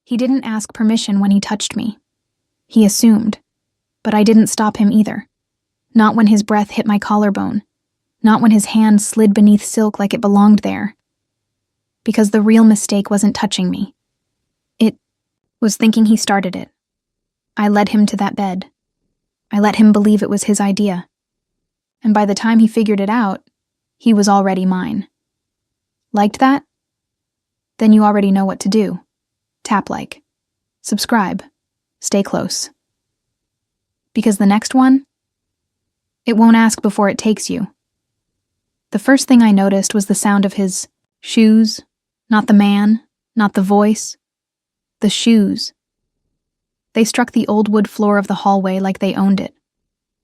He didn't ask permission when he touched me. He assumed, but I didn't stop him either. Not when his breath hit my collarbone. Not when his hand slid beneath silk like it belonged there. Because the real mistake wasn't touching me. It was thinking he started it. I led him to that bed. I let him believe it was his idea. And by the time he figured it out, he was already mine. Liked that? Then you already know what to do. Tap like. Subscribe. Stay close. Because the next one, it won't ask before it takes you. The first thing I noticed was the sound of his shoes, not the man, not the voice, the shoes. They struck the old wood floor of the hallway like they owned it.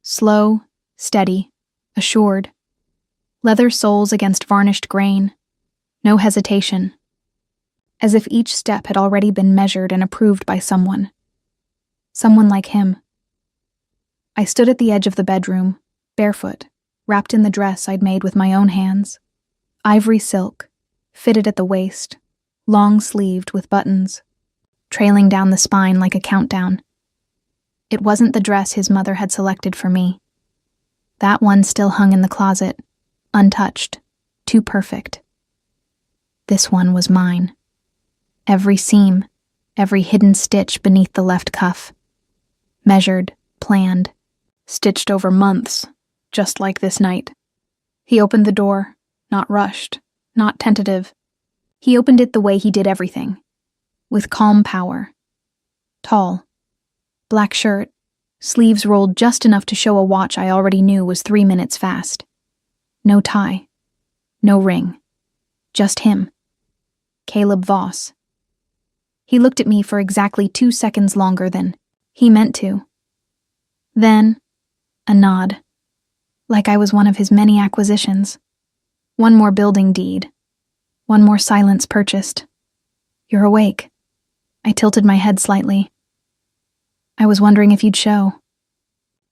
Slow, steady, assured. Leather soles against varnished grain. No hesitation. As if each step had already been measured and approved by someone. Someone like him. I stood at the edge of the bedroom, barefoot, wrapped in the dress I'd made with my own hands. Ivory silk, fitted at the waist, long-sleeved with buttons, trailing down the spine like a countdown. It wasn't the dress his mother had selected for me. That one still hung in the closet, untouched, too perfect. This one was mine. Every seam, every hidden stitch beneath the left cuff. Measured, planned, stitched over months, just like this night. He opened the door, not rushed, not tentative. He opened it the way he did everything, with calm power. Tall, black shirt, sleeves rolled just enough to show a watch I already knew was 3 minutes fast. No tie, no ring, just him. Caleb Voss. He looked at me for exactly 2 seconds longer than he meant to. Then, a nod, like I was one of his many acquisitions. One more building deed. One more silence purchased. You're awake. I tilted my head slightly. I was wondering if you'd show.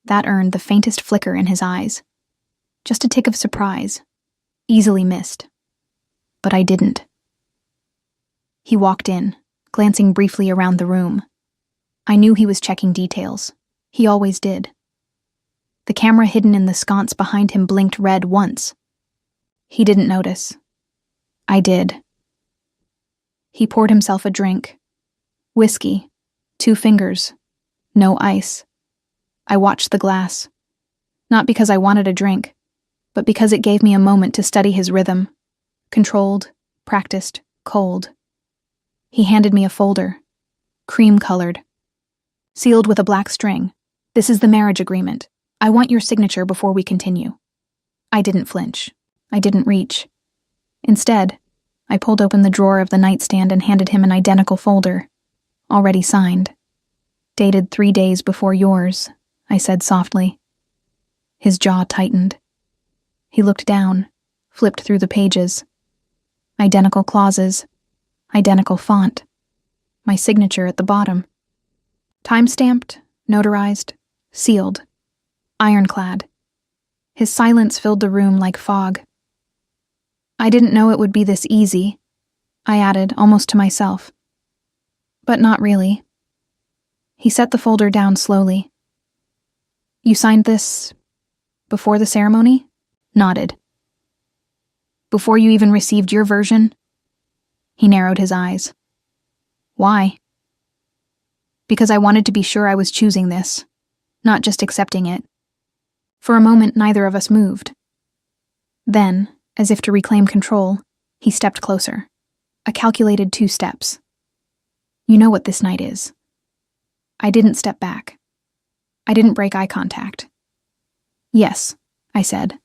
That earned the faintest flicker in his eyes. Just a tick of surprise. Easily missed. But I didn't. He walked in, glancing briefly around the room. I knew he was checking details. He always did. The camera hidden in the sconce behind him blinked red once. He didn't notice. I did. He poured himself a drink. Whiskey. 2 fingers. No ice. I watched the glass. Not because I wanted a drink, but because it gave me a moment to study his rhythm. Controlled, practiced, cold. He handed me a folder. Cream-colored. Sealed with a black string. This is the marriage agreement. I want your signature before we continue. I didn't flinch. I didn't reach. Instead, I pulled open the drawer of the nightstand and handed him an identical folder, already signed. Dated 3 days before yours, I said softly. His jaw tightened. He looked down, flipped through the pages. Identical clauses, identical font. My signature at the bottom. Time-stamped, notarized, sealed, ironclad. His silence filled the room like fog. I didn't know it would be this easy, I added, almost to myself. But not really. He set the folder down slowly. You signed this before the ceremony? Nodded. Before you even received your version? He narrowed his eyes. Why? Because I wanted to be sure I was choosing this, not just accepting it. For a moment, neither of us moved. Then, as if to reclaim control, he stepped closer. A calculated 2 steps. You know what this night is. I didn't step back. I didn't break eye contact. Yes, I said.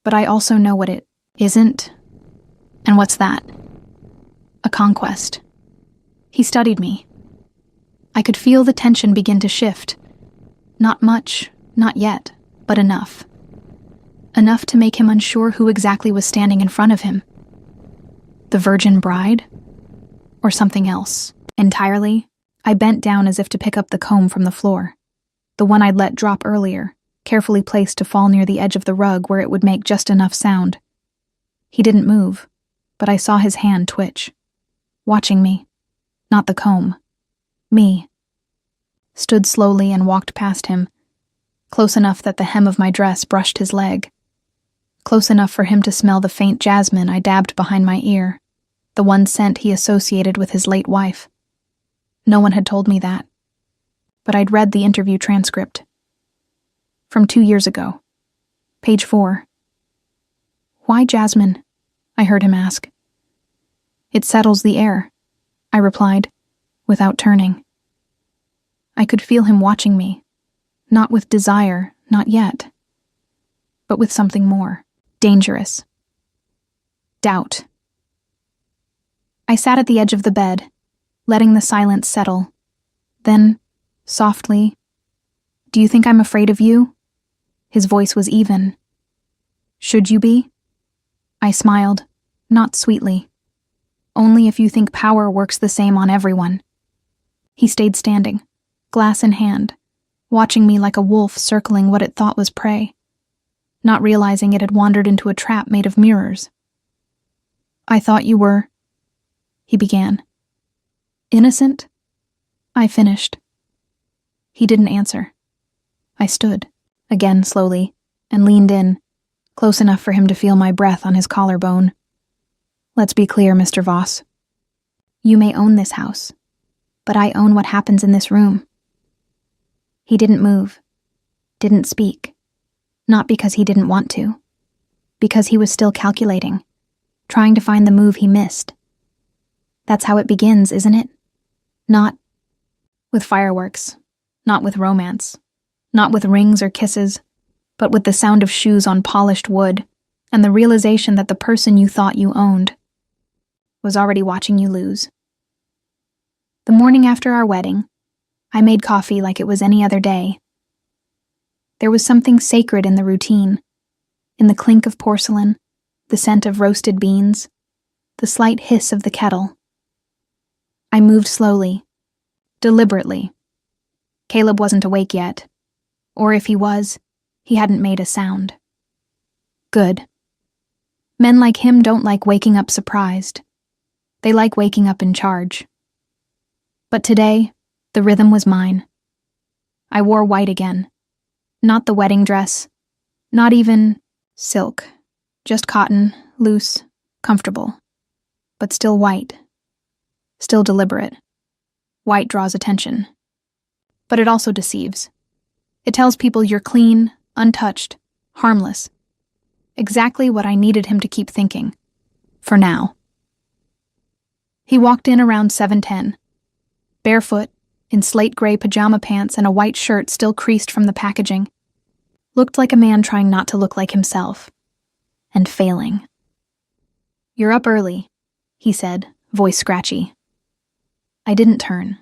But I also know what it isn't. And what's that? A conquest. He studied me. I could feel the tension begin to shift. Not much, not yet, but enough. Enough to make him unsure who exactly was standing in front of him. The virgin bride? Or something else? Entirely? I bent down as if to pick up the comb from the floor. The one I'd let drop earlier, carefully placed to fall near the edge of the rug where it would make just enough sound. He didn't move, but I saw his hand twitch. Watching me. Not the comb. Me. Stood slowly and walked past him, close enough that the hem of my dress brushed his leg. Close enough for him to smell the faint jasmine I dabbed behind my ear, the one scent he associated with his late wife. No one had told me that, but I'd read the interview transcript. From 2 years ago. Page 4. "Why jasmine?" I heard him ask. "It settles the air," I replied, without turning. I could feel him watching me, not with desire, not yet, but with something more, dangerous. Doubt. I sat at the edge of the bed, letting the silence settle. Then, softly, "Do you think I'm afraid of you?" His voice was even. "Should you be?" I smiled, not sweetly. "Only if you think power works the same on everyone." He stayed standing, glass in hand, watching me like a wolf circling what it thought was prey, not realizing it had wandered into a trap made of mirrors. "I thought you were," he began. "Innocent?" I finished. He didn't answer. I stood, again slowly, and leaned in, close enough for him to feel my breath on his collarbone. "Let's be clear, Mr. Voss. You may own this house, but I own what happens in this room." He didn't move, didn't speak, not because he didn't want to, because he was still calculating, trying to find the move he missed. That's how it begins, isn't it? Not with fireworks, not with romance, not with rings or kisses, but with the sound of shoes on polished wood and the realization that the person you thought you owned was already watching you lose. The morning after our wedding, I made coffee like it was any other day. There was something sacred in the routine, in the clink of porcelain, the scent of roasted beans, the slight hiss of the kettle. I moved slowly, deliberately. Caleb wasn't awake yet, or if he was, he hadn't made a sound. Good. Men like him don't like waking up surprised. They like waking up in charge. But today, the rhythm was mine. I wore white again. Not the wedding dress, not even silk, just cotton, loose, comfortable, but still white, still deliberate. White draws attention, but it also deceives. It tells people you're clean, untouched, harmless. Exactly what I needed him to keep thinking, for now. He walked in around 7:10, barefoot, in slate gray pajama pants and a white shirt still creased from the packaging. Looked like a man trying not to look like himself. And failing. "You're up early," he said, voice scratchy. I didn't turn.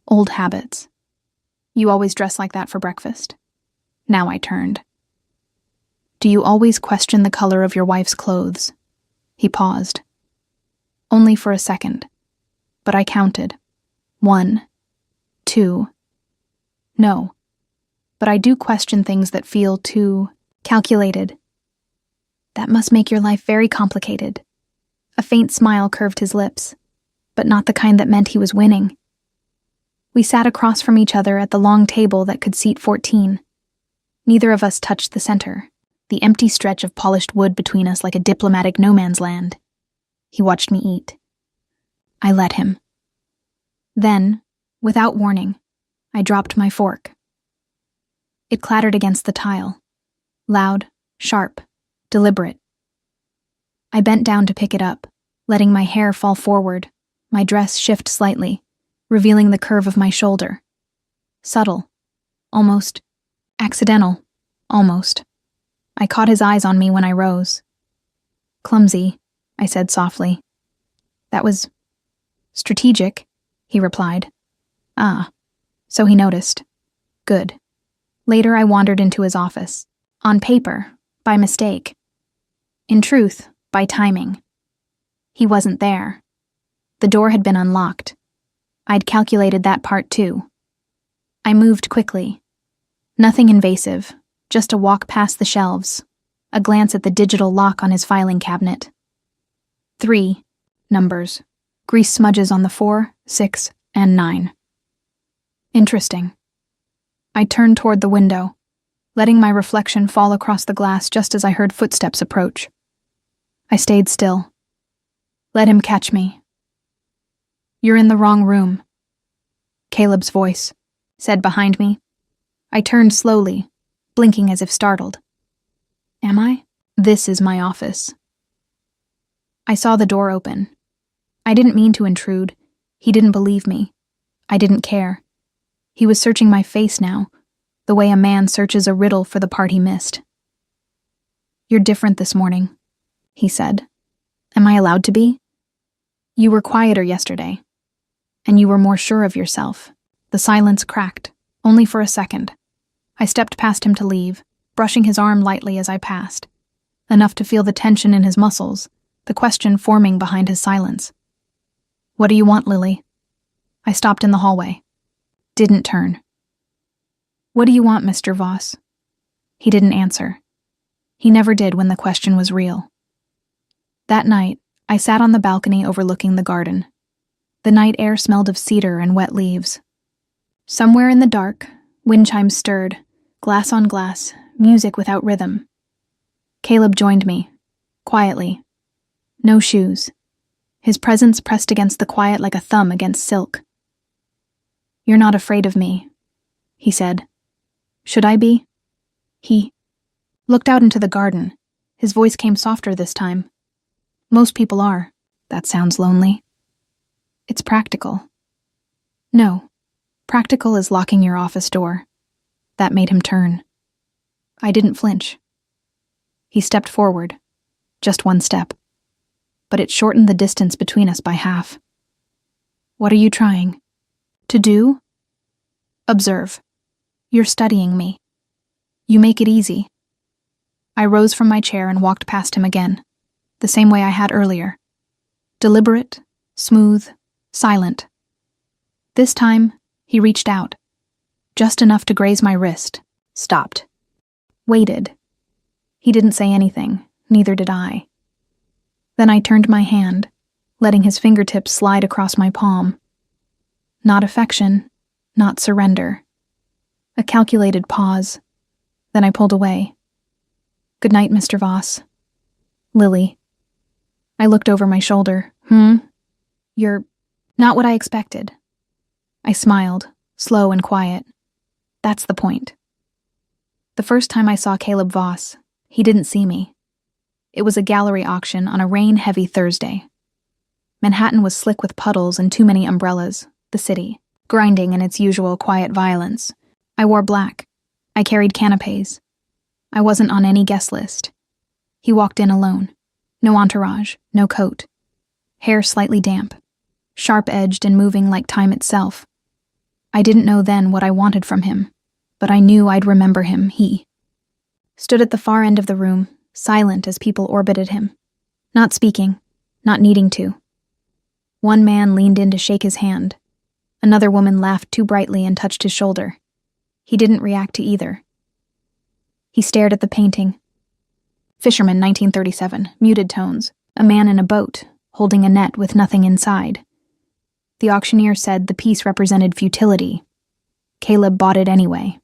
Old habits. "You always dress like that for breakfast." Now I turned. "Do you always question the color of your wife's clothes?" He paused. Only for a second. But I counted. 1, 2. No. But I do question things that feel too calculated. "That must make your life very complicated." A faint smile curved his lips, but not the kind that meant he was winning. We sat across from each other at the long table that could seat 14. Neither of us touched the center, the empty stretch of polished wood between us like a diplomatic no-man's land. He watched me eat. I let him. Then, without warning, I dropped my fork. It clattered against the tile. Loud, sharp, deliberate. I bent down to pick it up, letting my hair fall forward, my dress shift slightly, revealing the curve of my shoulder. Subtle. Almost. Accidental. Almost. I caught his eyes on me when I rose. "Clumsy," I said softly. "That was strategic," he replied. "Ah, so he noticed. Good." Later I wandered into his office. On paper, by mistake. In truth, by timing. He wasn't there. The door had been unlocked. I'd calculated that part too. I moved quickly. Nothing invasive, just a walk past the shelves, a glance at the digital lock on his filing cabinet. 3 numbers. Grease smudges on the 4, 6, and 9. Interesting. I turned toward the window, letting my reflection fall across the glass just as I heard footsteps approach. I stayed still. Let him catch me. "You're in the wrong room," Caleb's voice said behind me. I turned slowly, blinking as if startled. "Am I? This is my office." I saw the door open. I didn't mean to intrude. He didn't believe me. I didn't care. He was searching my face now, the way a man searches a riddle for the part he missed. "You're different this morning," he said. "Am I allowed to be? You were quieter yesterday, and you were more sure of yourself." The silence cracked, only for a second. I stepped past him to leave, brushing his arm lightly as I passed, enough to feel the tension in his muscles, the question forming behind his silence. "What do you want, Lily?" I stopped in the hallway. Didn't turn. "What do you want, Mr. Voss?" He didn't answer. He never did when the question was real. That night, I sat on the balcony overlooking the garden. The night air smelled of cedar and wet leaves. Somewhere in the dark, wind chimes stirred, glass on glass, music without rhythm. Caleb joined me, quietly. No shoes. His presence pressed against the quiet like a thumb against silk. "You're not afraid of me," he said. "Should I be?" He looked out into the garden. His voice came softer this time. "Most people are. That sounds lonely." "It's practical." "No. Practical is locking your office door." That made him turn. I didn't flinch. He stepped forward. Just one step. But it shortened the distance between us by half. "What are you trying to do?" "Observe. You're studying me. You make it easy." I rose from my chair and walked past him again, the same way I had earlier. Deliberate, smooth, silent. This time, he reached out. Just enough to graze my wrist. Stopped. Waited. He didn't say anything, neither did I. Then I turned my hand, letting his fingertips slide across my palm. Not affection, not surrender. A calculated pause. Then I pulled away. "Good night, Mr. Voss." "Lily." I looked over my shoulder. You're not what I expected." I smiled, slow and quiet. That's the point. The first time I saw Caleb Voss, he didn't see me. It was a gallery auction on a rain-heavy Thursday. Manhattan was slick with puddles and too many umbrellas, the city, grinding in its usual quiet violence. I wore black. I carried canapes. I wasn't on any guest list. He walked in alone. No entourage, no coat. Hair slightly damp, sharp-edged and moving like time itself. I didn't know then what I wanted from him, but I knew I'd remember him, he. Stood at the far end of the room, silent as people orbited him. Not speaking, not needing to. One man leaned in to shake his hand. Another woman laughed too brightly and touched his shoulder. He didn't react to either. He stared at the painting. Fisherman, 1937, muted tones. A man in a boat, holding a net with nothing inside. The auctioneer said the piece represented futility. Caleb bought it anyway.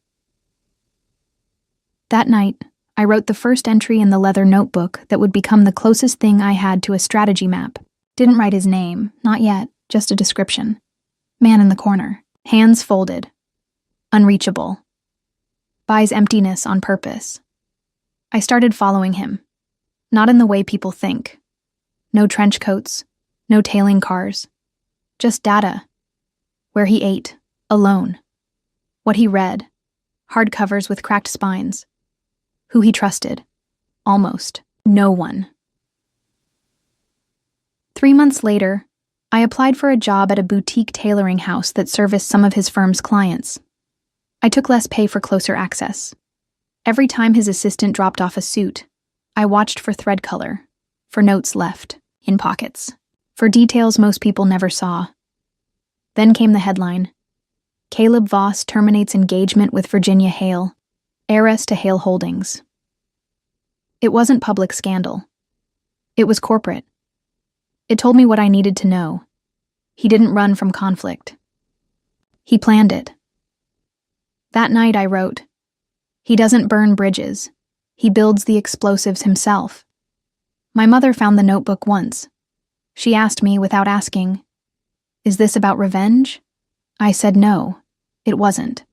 That night, I wrote the first entry in the leather notebook that would become the closest thing I had to a strategy map. Didn't write his name, not yet, just a description. Man in the corner, hands folded. Unreachable. Buys emptiness on purpose. I started following him. Not in the way people think. No trench coats, no tailing cars. Just data. Where he ate, alone. What he read, hardcovers with cracked spines. Who he trusted, almost no one. 3 months later, I applied for a job at a boutique tailoring house that serviced some of his firm's clients. I took less pay for closer access. Every time his assistant dropped off a suit, I watched for thread color, for notes left, in pockets, for details most people never saw. Then came the headline: Caleb Voss terminates engagement with Virginia Hale, heiress to Hale Holdings. It wasn't public scandal. It was corporate. It told me what I needed to know. He didn't run from conflict. He planned it. That night I wrote, "He doesn't burn bridges. He builds the explosives himself." My mother found the notebook once. She asked me without asking, "Is this about revenge?" I said no, it wasn't.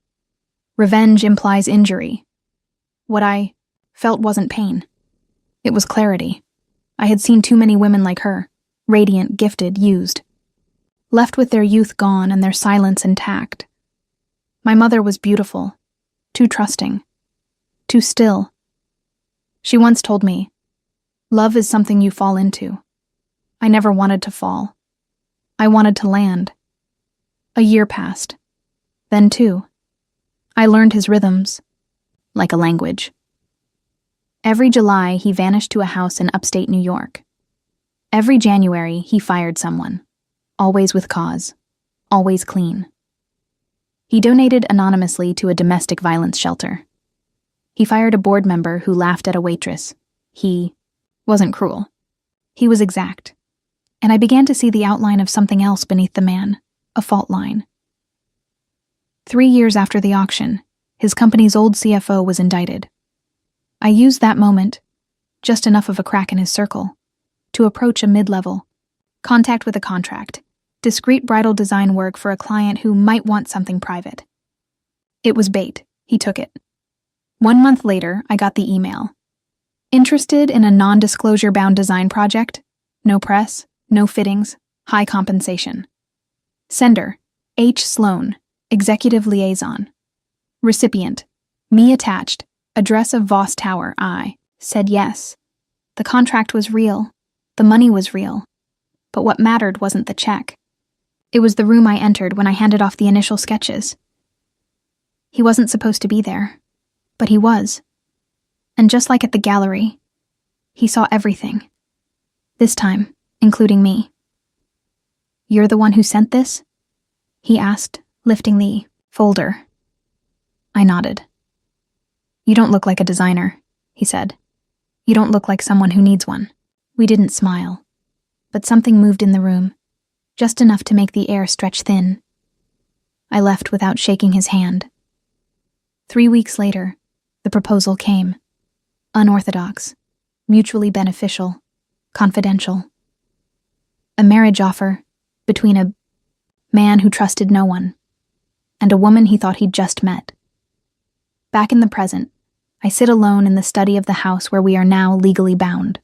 Revenge implies injury. What I felt wasn't pain. It was clarity. I had seen too many women like her, radiant, gifted, used. Left with their youth gone and their silence intact. My mother was beautiful, too trusting, too still. She once told me, "Love is something you fall into." I never wanted to fall. I wanted to land. A year passed. Then 2. I learned his rhythms, like a language. Every July, he vanished to a house in upstate New York. Every January, he fired someone, always with cause, always clean. He donated anonymously to a domestic violence shelter. He fired a board member who laughed at a waitress. He wasn't cruel. He was exact. And I began to see the outline of something else beneath the man, a fault line. 3 years after the auction, his company's old CFO was indicted. I used that moment, just enough of a crack in his circle, to approach a mid-level, contact with a contract, discreet bridal design work for a client who might want something private. It was bait. He took it. 1 month later, I got the email. Interested in a non-disclosure-bound design project? No press, no fittings, high compensation. Sender, H. Sloan, Executive Liaison. Recipient, me attached, address of Voss Tower. I said yes. The contract was real. The money was real. But what mattered wasn't the check. It was the room I entered when I handed off the initial sketches. He wasn't supposed to be there, but he was. And just like at the gallery, he saw everything. This time, including me. "You're the one who sent this?" he asked, lifting the folder. I nodded. "You don't look like a designer," he said. "You don't look like someone who needs one." We didn't smile, but something moved in the room, just enough to make the air stretch thin. I left without shaking his hand. 3 weeks later, the proposal came. Unorthodox, mutually beneficial, confidential. A marriage offer between a man who trusted no one and a woman he thought he'd just met. Back in the present, I sit alone in the study of the house where we are now legally bound.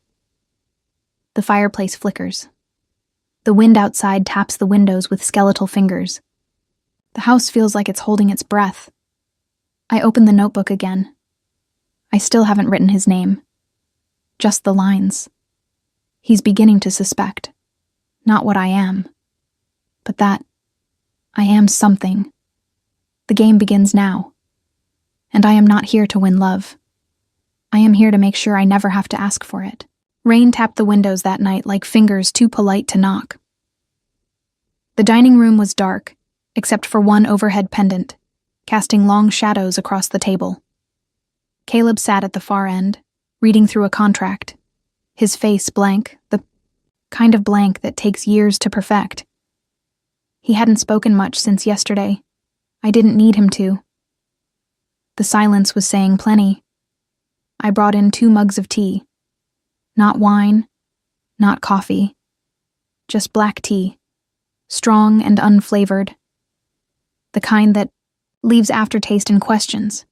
The fireplace flickers. The wind outside taps the windows with skeletal fingers. The house feels like it's holding its breath. I open the notebook again. I still haven't written his name. Just the lines. He's beginning to suspect. Not what I am, but that I am something. The game begins now. And I am not here to win love. I am here to make sure I never have to ask for it. Rain tapped the windows that night like fingers too polite to knock. The dining room was dark, except for one overhead pendant, casting long shadows across the table. Caleb sat at the far end, reading through a contract, his face blank, the kind of blank that takes years to perfect. He hadn't spoken much since yesterday. I didn't need him to. The silence was saying plenty. I brought in 2 mugs of tea. Not wine, not coffee, just black tea, strong and unflavored. The kind that leaves aftertaste and questions.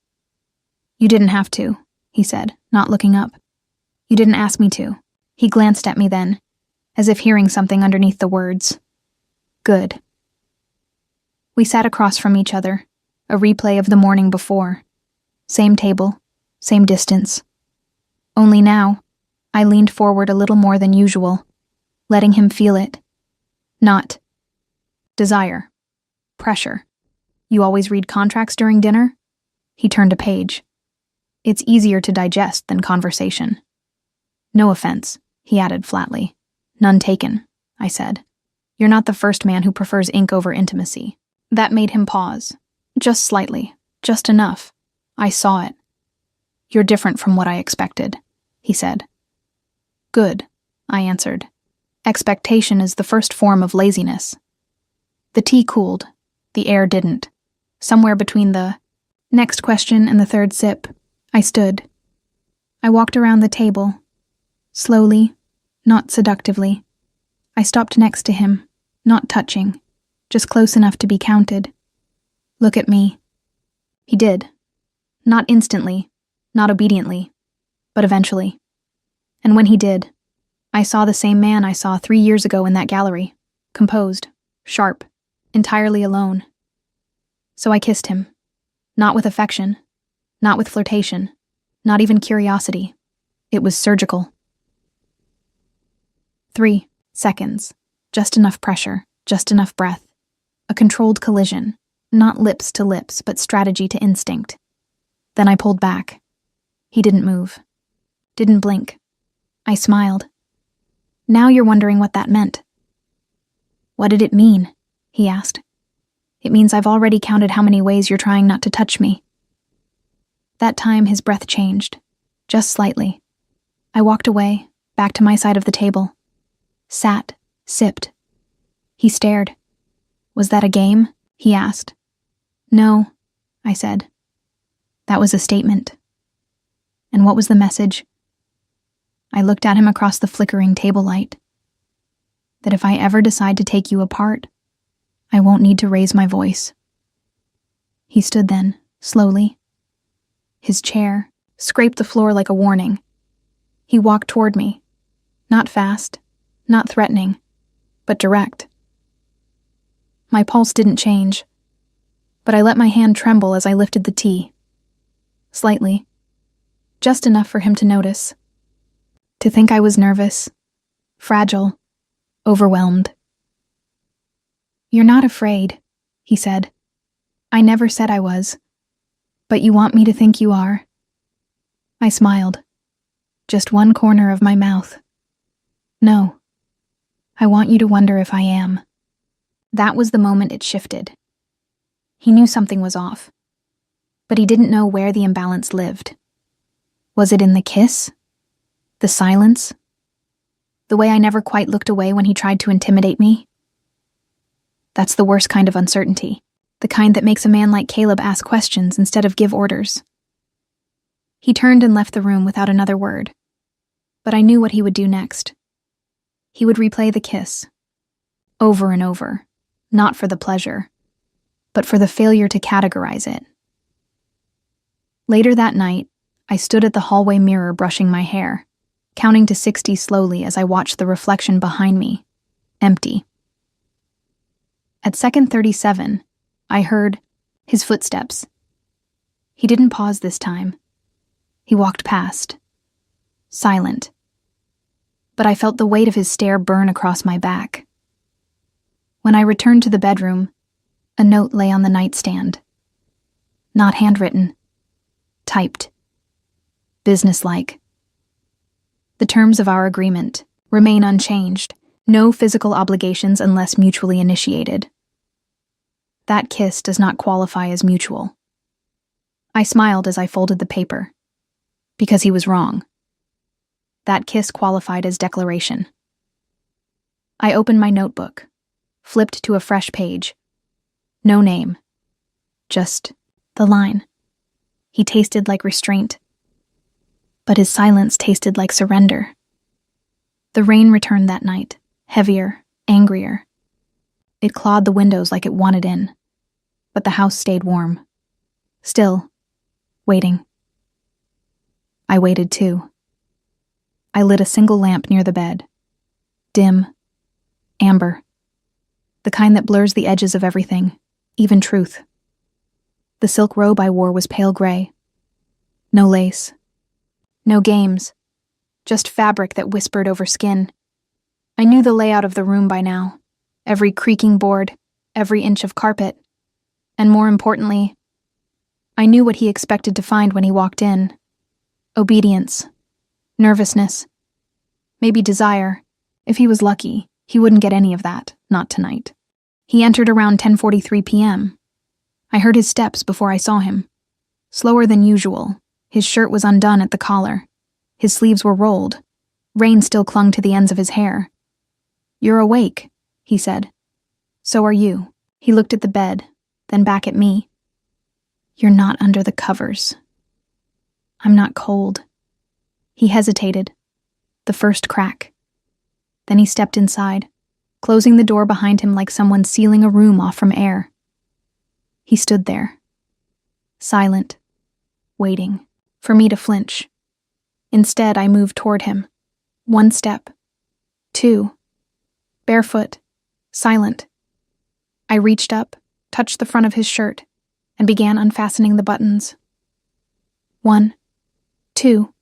"You didn't have to," he said, not looking up. "You didn't ask me to." He glanced at me then, as if hearing something underneath the words. Good. We sat across from each other, a replay of the morning before. Same table, same distance. Only now, I leaned forward a little more than usual, letting him feel it. Not desire. Pressure. "You always read contracts during dinner?" He turned a page. "It's easier to digest than conversation." "No offense," he added flatly. "None taken," I said. "You're not the first man who prefers ink over intimacy." That made him pause. Just slightly. Just enough. I saw it. "You're different from what I expected," he said. "Good," I answered. "Expectation is the first form of laziness." The tea cooled. The air didn't. Somewhere between the next question and the third sip, I stood. I walked around the table. Slowly, not seductively. I stopped next to him, not touching, just close enough to be counted. Look at me. He did. Not instantly, not obediently, but eventually. And when he did, I saw the same man I saw 3 years ago in that gallery, composed, sharp, entirely alone. So I kissed him, not with affection, not with flirtation, not even curiosity. It was surgical. 3 seconds, just enough pressure, just enough breath. A controlled collision, not lips to lips, but strategy to instinct. Then I pulled back. He didn't move. Didn't blink. I smiled. Now you're wondering what that meant. What did it mean? He asked. It means I've already counted how many ways you're trying not to touch me. That time his breath changed, just slightly. I walked away, back to my side of the table. Sat, sipped. He stared. Was that a game? He asked. No, I said. That was a statement. And what was the message? I looked at him across the flickering table light. That if I ever decide to take you apart, I won't need to raise my voice. He stood then, slowly. His chair scraped the floor like a warning. He walked toward me. Not fast, not threatening, but direct. My pulse didn't change, but I let my hand tremble as I lifted the tea. Slightly. Just enough for him to notice. To think I was nervous, fragile, overwhelmed. You're not afraid, he said. I never said I was. But you want me to think you are? I smiled. Just one corner of my mouth. No. I want you to wonder if I am. That was the moment it shifted. He knew something was off, but he didn't know where the imbalance lived. Was it in the kiss? The silence? The way I never quite looked away when he tried to intimidate me? That's the worst kind of uncertainty, the kind that makes a man like Caleb ask questions instead of give orders. He turned and left the room without another word, but I knew what he would do next. He would replay the kiss, over and over, not for the pleasure, but for the failure to categorize it. Later that night, I stood at the hallway mirror brushing my hair, counting to 60 slowly as I watched the reflection behind me, empty. At second 37, I heard his footsteps. He didn't pause this time. He walked past, silent. But I felt the weight of his stare burn across my back. When I returned to the bedroom, a note lay on the nightstand. Not handwritten, typed, businesslike. The terms of our agreement remain unchanged. No physical obligations unless mutually initiated. That kiss does not qualify as mutual. I smiled as I folded the paper. Because he was wrong. That kiss qualified as declaration. I opened my notebook, flipped to a fresh page. No name. Just the line. He tasted like restraint. But his silence tasted like surrender. The rain returned that night, heavier, angrier. It clawed the windows like it wanted in, but the house stayed warm. Still, waiting. I waited too. I lit a single lamp near the bed. Dim, amber. The kind that blurs the edges of everything, even truth. The silk robe I wore was pale gray. No lace. No games. Just fabric that whispered over skin. I knew the layout of the room by now. Every creaking board, every inch of carpet. And more importantly, I knew what he expected to find when he walked in. Obedience. Nervousness. Maybe desire. If he was lucky, he wouldn't get any of that, not tonight. He entered around 10:43 p.m. I heard his steps before I saw him. Slower than usual. His shirt was undone at the collar. His sleeves were rolled. Rain still clung to the ends of his hair. "You're awake," he said. "So are you." He looked at the bed, then back at me. "You're not under the covers." "I'm not cold." He hesitated. The first crack. Then he stepped inside, closing the door behind him like someone sealing a room off from air. He stood there, silent, waiting for me to flinch. Instead, I moved toward him. 1 step. 2. Barefoot, silent. I reached up, touched the front of his shirt, and began unfastening the buttons. 1, 2,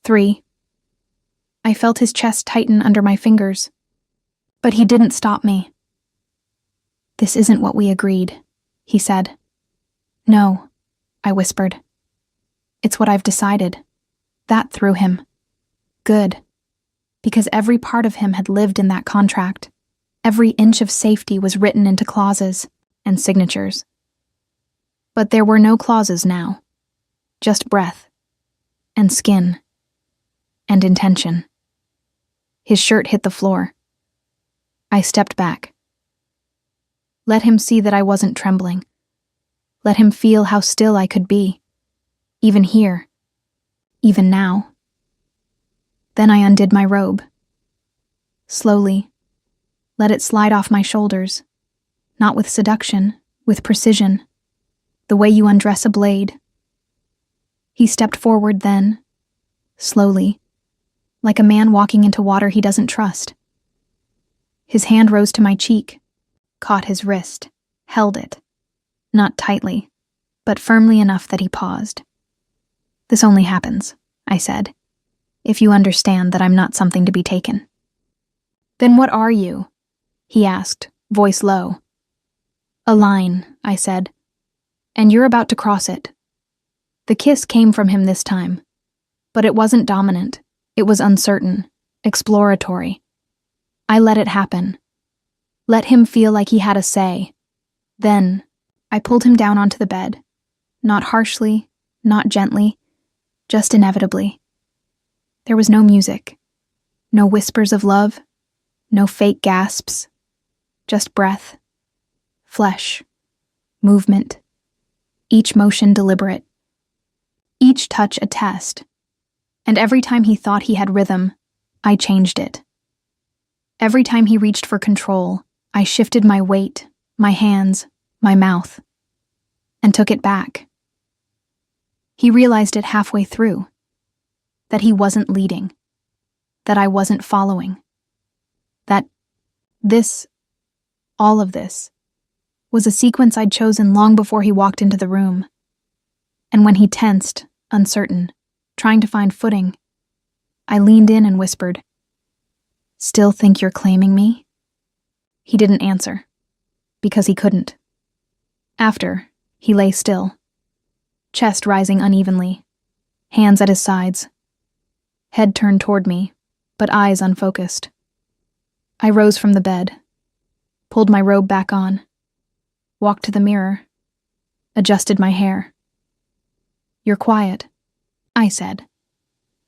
3. I felt his chest tighten under my fingers, but he didn't stop me. "This isn't what we agreed," he said. "No," I whispered. "It's what I've decided." That threw him. Good. Because every part of him had lived in that contract. Every inch of safety was written into clauses and signatures. But there were no clauses now. Just breath, and skin, and intention. His shirt hit the floor. I stepped back. Let him see that I wasn't trembling. Let him feel how still I could be. Even here. Even now. Then I undid my robe. Slowly. Let it slide off my shoulders. Not with seduction, with precision. The way you undress a blade. He stepped forward then. Slowly. Like a man walking into water he doesn't trust. His hand rose to my cheek, caught his wrist, held it. Not tightly, but firmly enough that he paused. "This only happens," I said, "if you understand that I'm not something to be taken." "Then what are you?" he asked, voice low. "A line," I said, "and you're about to cross it." The kiss came from him this time, but it wasn't dominant. It was uncertain, exploratory. I let it happen. Let him feel like he had a say. Then, I pulled him down onto the bed. Not harshly, not gently, just inevitably. There was no music. No whispers of love. No fake gasps. Just breath. Flesh. Movement. Each motion deliberate. Each touch a test. And every time he thought he had rhythm, I changed it. Every time he reached for control, I shifted my weight, my hands, my mouth, and took it back. He realized it halfway through, that he wasn't leading, that I wasn't following, that all of this, was a sequence I'd chosen long before he walked into the room. And when he tensed, uncertain, trying to find footing, I leaned in and whispered, "Still think you're claiming me?" He didn't answer, because he couldn't. After, he lay still, chest rising unevenly, hands at his sides, head turned toward me, but eyes unfocused. I rose from the bed, pulled my robe back on, walked to the mirror, adjusted my hair. "You're quiet," I said.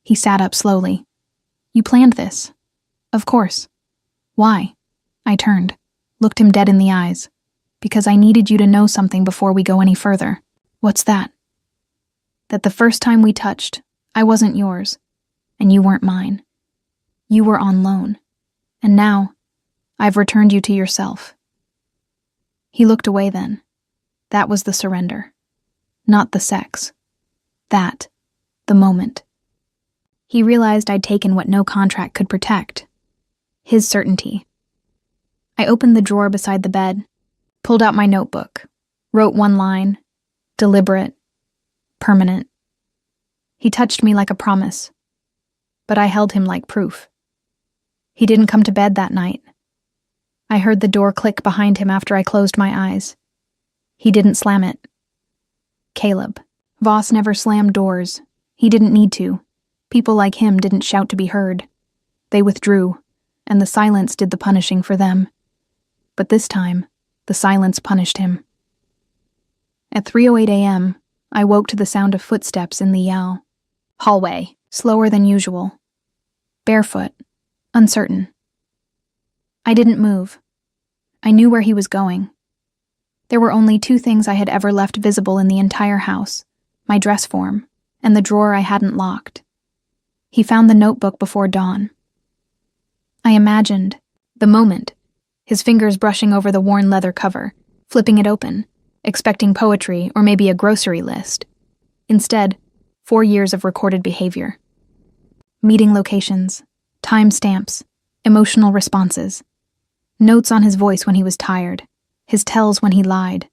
He sat up slowly. "You planned this?" "Of course." "Why?" I turned, looked him dead in the eyes. "Because I needed you to know something before we go any further." "What's that?" "That the first time we touched, I wasn't yours, and you weren't mine. You were on loan, and now, I've returned you to yourself." He looked away then. That was the surrender. Not the sex. That, the moment. He realized I'd taken what no contract could protect. His certainty. I opened the drawer beside the bed, pulled out my notebook, wrote one line, deliberate, permanent. He touched me like a promise, but I held him like proof. He didn't come to bed that night. I heard the door click behind him after I closed my eyes. He didn't slam it. Caleb. Voss never slammed doors. He didn't need to. People like him didn't shout to be heard. They withdrew, and the silence did the punishing for them. But this time, the silence punished him. At 3:08 a.m., I woke to the sound of footsteps in the hallway, slower than usual. Barefoot, uncertain. I didn't move. I knew where he was going, There were only two things I had ever left visible in the entire house: my dress form and the drawer I hadn't locked. He found the notebook before dawn. I imagined the moment, his fingers brushing over the worn leather cover, flipping it open, expecting poetry or maybe a grocery list. Instead, 4 years of recorded behavior. Meeting locations, timestamps, emotional responses, notes on his voice when he was tired, his tells when he lied,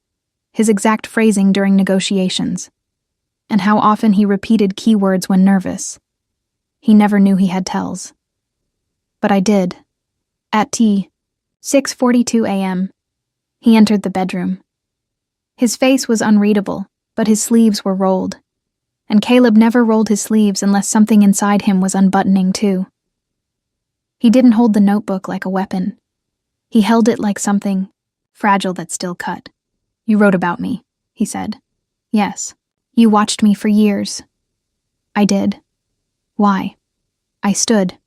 his exact phrasing during negotiations, and how often he repeated keywords when nervous. He never knew he had tells. But I did. At 6:42 a.m., he entered the bedroom. His face was unreadable, but his sleeves were rolled. And Caleb never rolled his sleeves unless something inside him was unbuttoning too. He didn't hold the notebook like a weapon. He held it like something fragile that still cut. "You wrote about me," he said. "Yes. You watched me for years." I did. Why? I stood,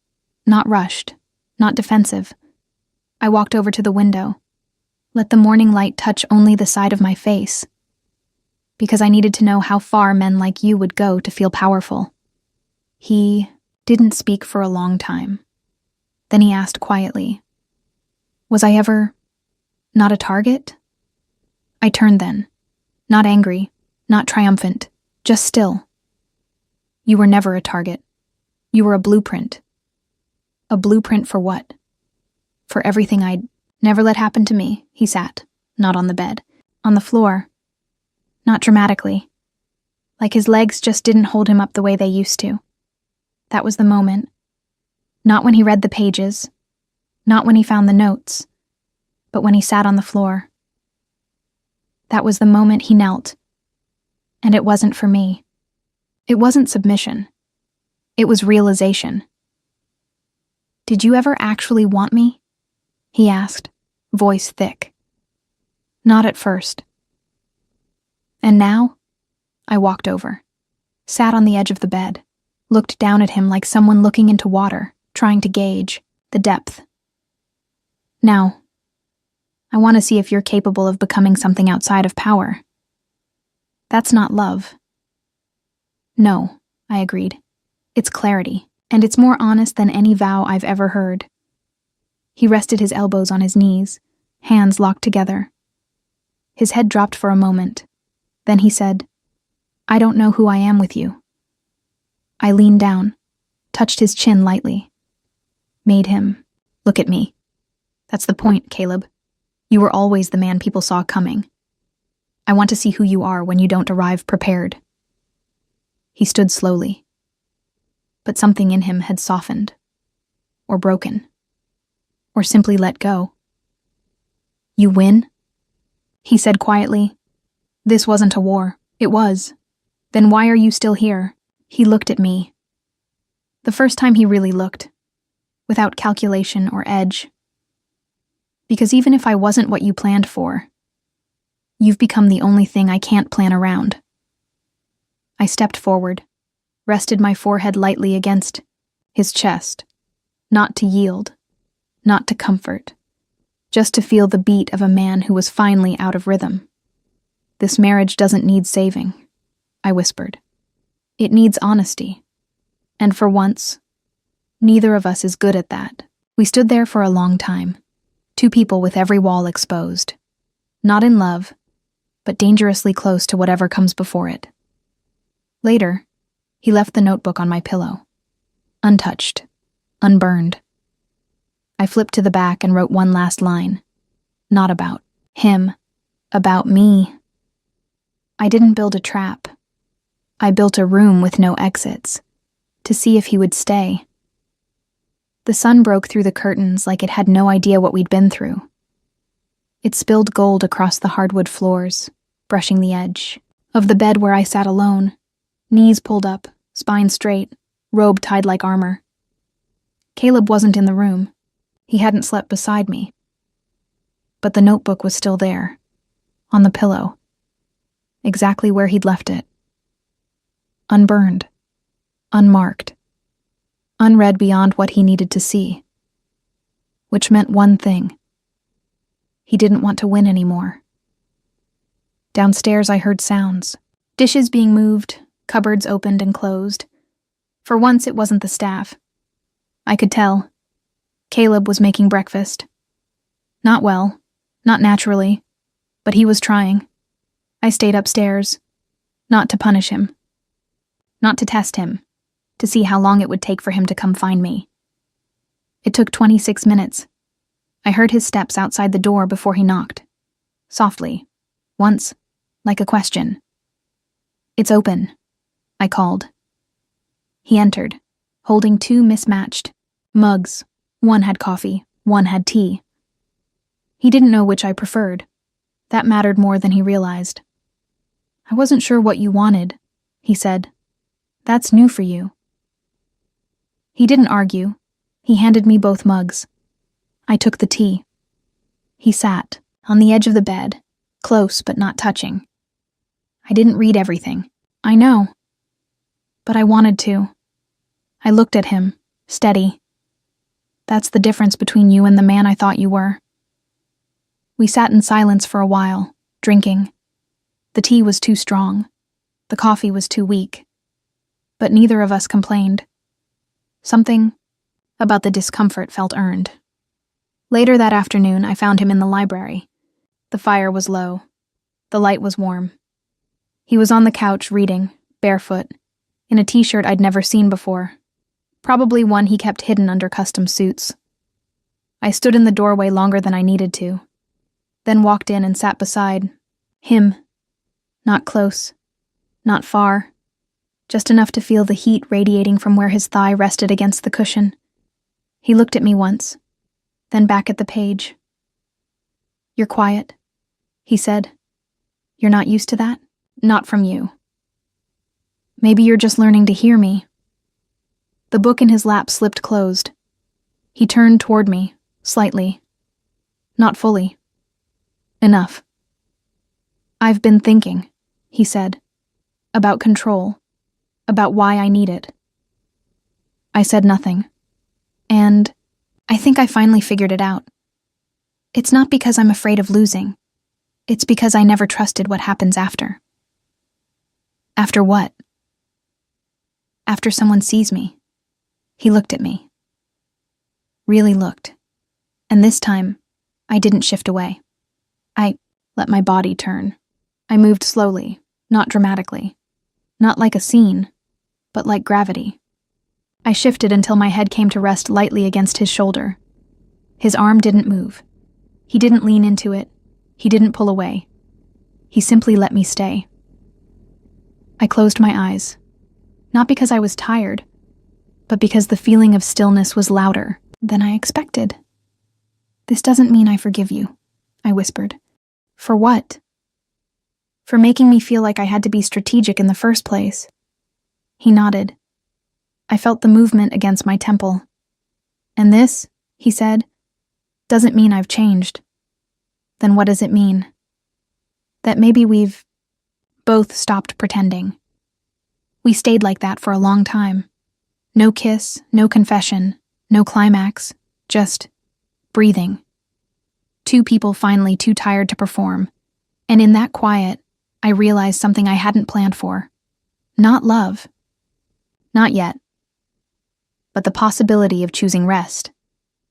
not rushed, not defensive. I walked over to the window, let the morning light touch only the side of my face, because I needed to know how far men like you would go to feel powerful. He didn't speak for a long time. Then he asked quietly, "Was I ever not a target?" I turned then, not angry, not triumphant, just still. "You were never a target. You were a blueprint." "A blueprint for what?" "For everything I'd never let happen to me." He sat, not on the bed, on the floor. Not dramatically. Like his legs just didn't hold him up the way they used to. That was the moment. Not when he read the pages, not when he found the notes, but when he sat on the floor. That was the moment he knelt. And it wasn't for me. It wasn't submission. It was realization. "Did you ever actually want me?" he asked, voice thick. "Not at first." And now, I walked over, sat on the edge of the bed, looked down at him like someone looking into water, trying to gauge the depth. "Now, I want to see if you're capable of becoming something outside of power." "That's not love." "No," I agreed. "It's clarity, and it's more honest than any vow I've ever heard." He rested his elbows on his knees, hands locked together. His head dropped for a moment. Then he said, "I don't know who I am with you." I leaned down, touched his chin lightly. Made him look at me. "That's the point, Caleb. You were always the man people saw coming. I want to see who you are when you don't arrive prepared." He stood slowly. But something in him had softened, or broken, or simply let go. "You win?" he said quietly. "This wasn't a war." "It was." "Then why are you still here?" He looked at me. The first time he really looked, without calculation or edge. "Because even if I wasn't what you planned for, you've become the only thing I can't plan around." I stepped forward, rested my forehead lightly against his chest, not to yield, not to comfort, just to feel the beat of a man who was finally out of rhythm. "This marriage doesn't need saving," I whispered. "It needs honesty. And for once, neither of us is good at that." We stood there for a long time, two people with every wall exposed. Not in love, but dangerously close to whatever comes before it. Later, he left the notebook on my pillow. Untouched, unburned. I flipped to the back and wrote one last line. Not about him, about me. I didn't build a trap. I built a room with no exits, to see if he would stay. The sun broke through the curtains like it had no idea what we'd been through. It spilled gold across the hardwood floors, brushing the edge of the bed where I sat alone, knees pulled up, spine straight, robe tied like armor. Caleb wasn't in the room. He hadn't slept beside me. But the notebook was still there, on the pillow, exactly where he'd left it. Unburned, unmarked, unread beyond what he needed to see. Which meant one thing. He didn't want to win anymore. Downstairs, I heard sounds. Dishes being moved, cupboards opened and closed. For once, it wasn't the staff. I could tell. Caleb was making breakfast. Not well, not naturally, but he was trying. I stayed upstairs. Not to punish him. Not to test him. To see how long it would take for him to come find me. It took 26 minutes. I heard his steps outside the door before he knocked. Softly. Once. Like a question. "It's open," I called. He entered, holding 2 mismatched mugs. One had coffee, one had tea. He didn't know which I preferred. That mattered more than he realized. "I wasn't sure what you wanted," he said. "That's new for you." He didn't argue. He handed me both mugs. I took the tea. He sat, on the edge of the bed, close but not touching. I didn't read everything. I know. But I wanted to. I looked at him, steady. That's the difference between you and the man I thought you were. We sat in silence for a while, drinking. The tea was too strong. The coffee was too weak. But neither of us complained. Something about the discomfort felt earned. Later that afternoon, I found him in the library. The fire was low. The light was warm. He was on the couch reading, barefoot, in a t-shirt I'd never seen before, probably one he kept hidden under custom suits. I stood in the doorway longer than I needed to, then walked in and sat beside him. Not close, not far, just enough to feel the heat radiating from where his thigh rested against the cushion. He looked at me once, then back at the page. "You're quiet," he said. "You're not used to that? Not from you. Maybe you're just learning to hear me." The book in his lap slipped closed. He turned toward me, slightly. Not fully. Enough. "I've been thinking," he said, "about control, about why I need it." I said nothing. And I think I finally figured it out. It's not because I'm afraid of losing. It's because I never trusted what happens after. After what? After someone sees me. He looked at me. Really looked. And this time, I didn't shift away. I let my body turn. I moved slowly, not dramatically. Not like a scene, but like gravity. I shifted until my head came to rest lightly against his shoulder. His arm didn't move. He didn't lean into it. He didn't pull away. He simply let me stay. I closed my eyes. Not because I was tired, but because the feeling of stillness was louder than I expected. "This doesn't mean I forgive you," I whispered. "For what?" "For making me feel like I had to be strategic in the first place." He nodded. I felt the movement against my temple. "And this," he said, "doesn't mean I've changed." "Then what does it mean?" "That maybe we've both stopped pretending." We stayed like that for a long time. No kiss, no confession, no climax, just breathing. 2 people finally too tired to perform. And in that quiet, I realized something I hadn't planned for. Not love. Not yet. But the possibility of choosing rest,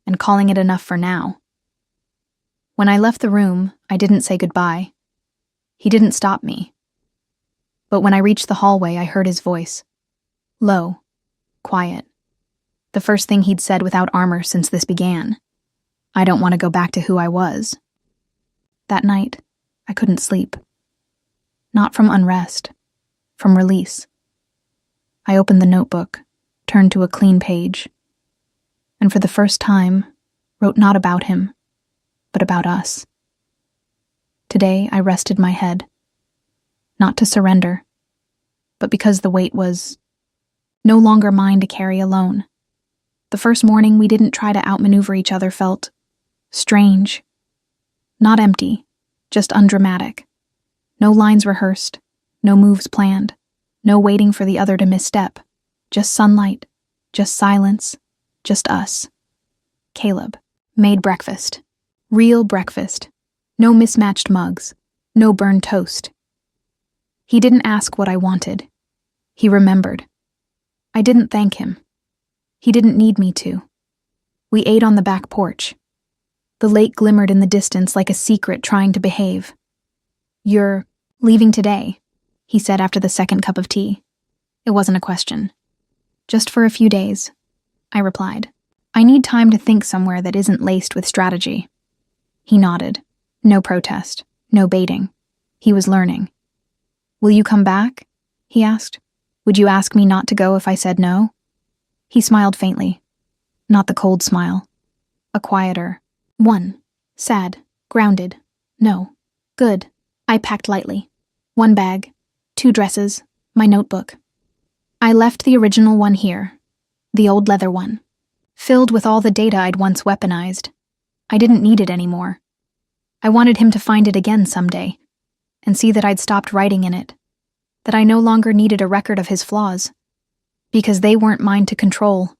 and calling it enough for now. When I left the room, I didn't say goodbye. He didn't stop me. But when I reached the hallway, I heard his voice. Low. Quiet. The first thing he'd said without armor since this began. "I don't want to go back to who I was." That night, I couldn't sleep. Not from unrest. From release. I opened the notebook, turned to a clean page, and for the first time, wrote not about him, but about us. Today, I rested my head. Not to surrender, but because the weight was no longer mine to carry alone. The first morning we didn't try to outmaneuver each other felt strange. Not empty, just undramatic. No lines rehearsed, no moves planned, no waiting for the other to misstep. Just sunlight, just silence, just us. Caleb made breakfast. Real breakfast. No mismatched mugs, no burned toast. He didn't ask what I wanted. He remembered. I didn't thank him. He didn't need me to. We ate on the back porch. The lake glimmered in the distance like a secret trying to behave. "You're leaving today," he said after the second cup of tea. It wasn't a question. "Just for a few days," I replied. "I need time to think somewhere that isn't laced with strategy." He nodded. No protest. No baiting. He was learning. "Will you come back?" he asked. "Would you ask me not to go if I said no?" He smiled faintly. Not the cold smile. A quieter one. Sad. Grounded. "No." "Good." I packed lightly. 1 bag, 2 dresses, my notebook. I left the original one here, the old leather one, filled with all the data I'd once weaponized. I didn't need it anymore. I wanted him to find it again someday, and see that I'd stopped writing in it, that I no longer needed a record of his flaws, because they weren't mine to control.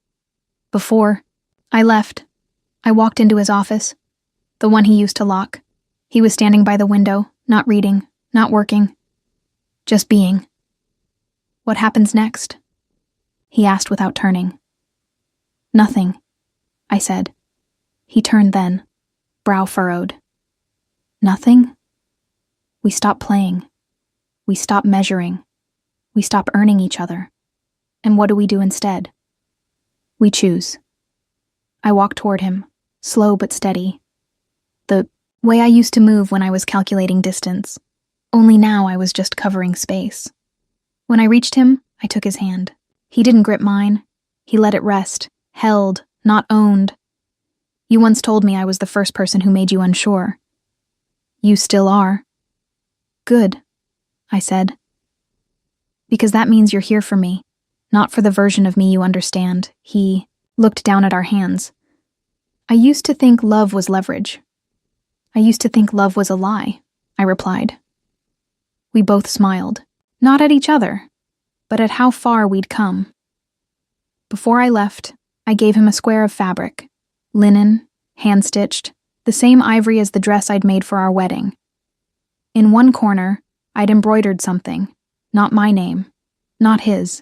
Before I left, I walked into his office, the one he used to lock. He was standing by the window, not reading, not working, just being. "What happens next?" he asked without turning. "Nothing," I said. He turned then, brow furrowed. "Nothing?" We stop playing. We stop measuring. We stop earning each other. And what do we do instead? We choose. I walk toward him, slow but steady. The way I used to move when I was calculating distance. Only now I was just covering space. When I reached him, I took his hand. He didn't grip mine. He let it rest, held, not owned. "You once told me I was the first person who made you unsure. You still are." "Good," I said. "Because that means you're here for me, not for the version of me you understand." He looked down at our hands. "I used to think love was leverage. I used to think love was a lie," I replied. We both smiled, not at each other, but at how far we'd come. Before I left, I gave him a square of fabric, linen, hand-stitched, the same ivory as the dress I'd made for our wedding. In one corner, I'd embroidered something, not my name, not his.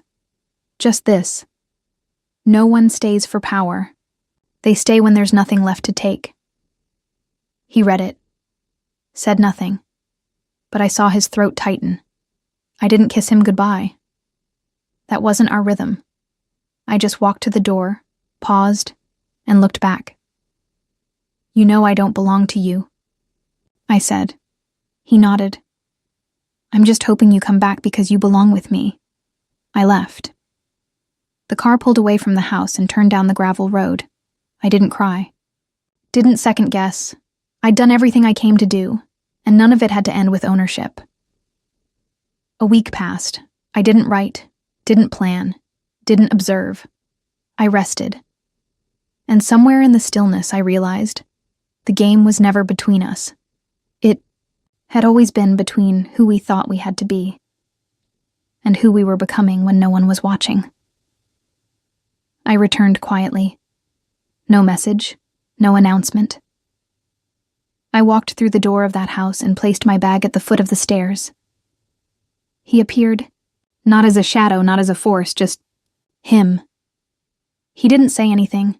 Just this: "No one stays for power. They stay when there's nothing left to take." He read it, said nothing, but I saw his throat tighten. I didn't kiss him goodbye. That wasn't our rhythm. I just walked to the door, paused, and looked back. "You know I don't belong to you," I said. He nodded. "I'm just hoping you come back because you belong with me." I left. The car pulled away from the house and turned down the gravel road. I didn't cry. Didn't second guess. I'd done everything I came to do, and none of it had to end with ownership. A week passed. I didn't write, didn't plan, didn't observe. I rested. And somewhere in the stillness I realized the game was never between us. It had always been between who we thought we had to be and who we were becoming when no one was watching. I returned quietly. No message, no announcement. I walked through the door of that house and placed my bag at the foot of the stairs. He appeared, not as a shadow, not as a force, just him. He didn't say anything.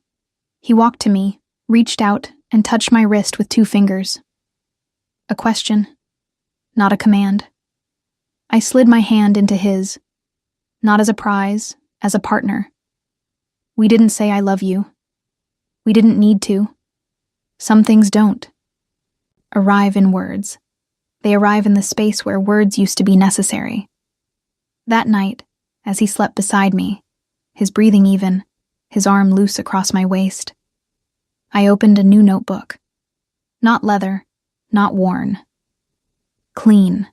He walked to me, reached out, and touched my wrist with 2 fingers. A question, not a command. I slid my hand into his, not as a prize, as a partner. We didn't say "I love you." We didn't need to. Some things don't arrive in words. They arrive in the space where words used to be necessary. That night, as he slept beside me, his breathing even, his arm loose across my waist, I opened a new notebook. Not leather, not worn. Clean.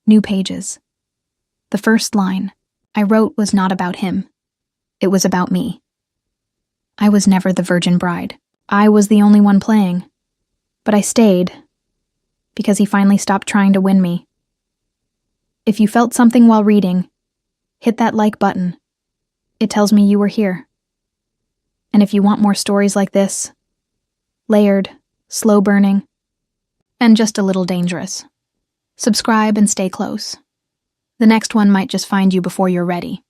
New pages. The first line I wrote was not about him. It was about me. I was never the virgin bride. I was the only one playing. But I stayed, because he finally stopped trying to win me. If you felt something while reading, hit that like button. It tells me you were here. And if you want more stories like this, layered, slow burning, and just a little dangerous, subscribe and stay close. The next one might just find you before you're ready.